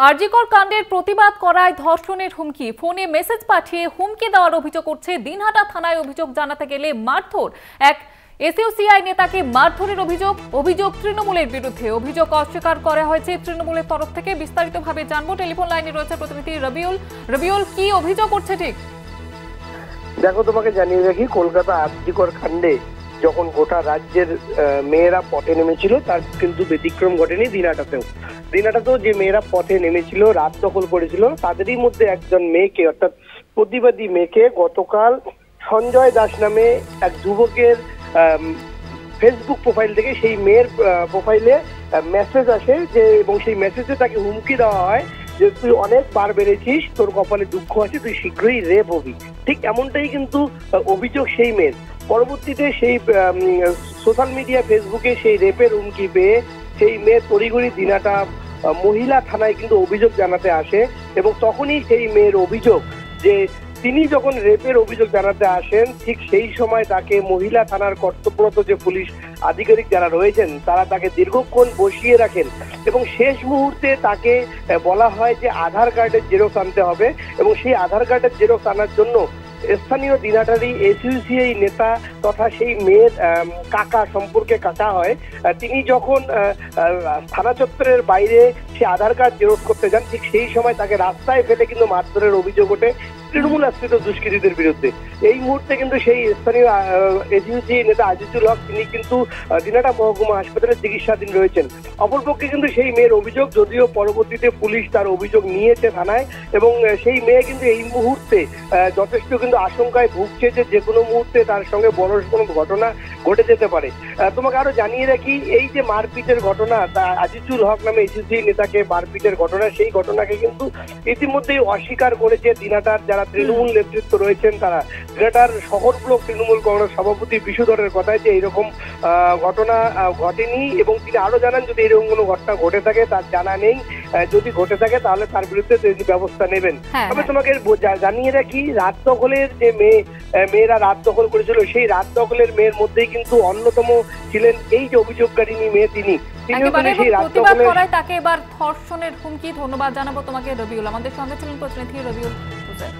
আরজিকর কাণ্ডের প্রতিবাদ করায় ধর্ষণের হুমকি, ফোনে মেসেজ পাঠিয়ে হুমকি দেওয়ার অভিযোগ করছে। দিনহাটা থানায় অভিযোগ জানাতে গেলে মারধর, এক এসইউসিআই নেতাকে মারধরের অভিযোগ তৃণমূলের বিরুদ্ধে। অভিযোগ অস্বীকার করা হয়েছে তৃণমূলের তরফ থেকে। বিস্তারিতভাবে জানবো, টেলিফোন লাইনে রয়েছে প্রতিনিধি রবিউল। কি অভিযোগ করছে ঠিক? দেখো, তোমাকে জানিয়ে রাখি, কলকাতা আরজিকর কাণ্ডে যখন গোটা রাজ্যের মেয়েরা পথে নেমেছিল তার কিন্তু ব্যতিক্রম ঘটেনি। দিনহাটাতেও যে মেয়েরা পথে নেমেছিল, রাত দখল করেছিল, তাদেরই মধ্যে একজন মেয়েকে, অর্থাৎ প্রতিবাদী মেয়েকে, গতকাল সঞ্জয় দাস নামে এক যুবকের ফেসবুক প্রোফাইল থেকে সেই মেয়ের প্রোফাইলে মেসেজ আসে যে, এবং সেই মেসেজে তাকে হুমকি দেওয়া হয় যে তুই অনেক বার বেড়েছিস, তোর কপালে দুঃখ আছে, তুই শীঘ্রই রেপ হবি। ঠিক এমনটাই কিন্তু অভিযোগ সেই মেয়ের। পরবর্তীতে সেই সোশ্যাল মিডিয়া ফেসবুকে সেই রেপের হুমকি পেয়ে সেই মেয়ে তড়িঘড়ি দিনহাটা মহিলা থানায় কিন্তু অভিযোগ জানাতে আসে। এবং তখনই সেই মেয়ের অভিযোগ যে তিনি যখন রেপের অভিযোগ জানাতে আসেন, ঠিক সেই সময় তাকে মহিলা থানার কর্তব্যরত যে পুলিশ আধিকারিক যারা রয়েছেন তারা তাকে দীর্ঘক্ষণ বসিয়ে রাখেন এবং শেষ মুহূর্তে তাকে বলা হয় যে আধার কার্ডের জেরক্স আনতে হবে। এবং সেই আধার কার্ডের জেরক্স আনার জন্য স্থানীয় দিনহাটারই এসইউসিআই নেতা তথা সেই মেয়ের কাকা, সম্পর্কে কাকা হয়, তিনি যখন থানা চত্বরের বাইরে সে আধার কার্ড জেরক্স করতে যান, ঠিক সেই সময় তাকে রাস্তায় ফেলে কিন্তু মারধরের অভিযোগ ওঠে তৃণমূল আশ্রিত দুষ্কৃতীদের বিরুদ্ধে। এই মুহূর্তে কিন্তু সেই স্থানীয় এসইউসিআই নেতা আজিজুল হক তিনি কিন্তু দিনহাটা মহকুমা হাসপাতালে চিকিৎসাধীন রয়েছেন। অপরপক্ষে কিন্তু সেই মেয়ের অভিযোগ, যদিও পরবর্তীতে পুলিশ তার অভিযোগ নিয়েছে থানায়, এবং সেই মেয়ে কিন্তু এই মুহূর্তে যথেষ্ট কিন্তু আশঙ্কায় ভুগছে যে কোনো মুহূর্তে তার সঙ্গে বড় কোনো ঘটনা ঘটে যেতে পারে। তোমাকে আরো জানিয়ে রাখি, এই যে মারপিটের ঘটনা, আজিজুল হক নামে এসইউসিআই নেতাকে মারপিটের ঘটনা, সেই ঘটনাকে কিন্তু ইতিমধ্যেই অস্বীকার করেছে দিনহাটার যারা তৃণমূল নেতৃত্ব রয়েছেন তারা। দিনহাটার শহর ব্লক তৃণমূল কংগ্রেস সভাপতি বিশুধরের কথায় যে এরকম ঘটনা ঘটেনি, এবং তিনি আরো জানান যদি এরকম কোনো ঘটনা ঘটে থাকে তার জানা নেই, যদি ঘটে থাকে তাহলে তার বিরুদ্ধে তিনি ব্যবস্থা নেবেন। তবে তোমাকে জানিয়ে রাখি, রাত দখলের যে মেয়েরা রাত দখল করেছিল, সেই রাত দখলের মেয়ের মধ্যেই কিন্তু অন্যতম ছিলেন এই যে অভিযোগকারিনী মেয়ে, তিনি সেই রাত দখলের তাকে এবার ধর্ষণের হুমকি। ধন্যবাদ জানাবো তোমাকে রবিউল। আমাদের সঙ্গে ছিলেন প্রতিনিধি রবিউল হোসেন।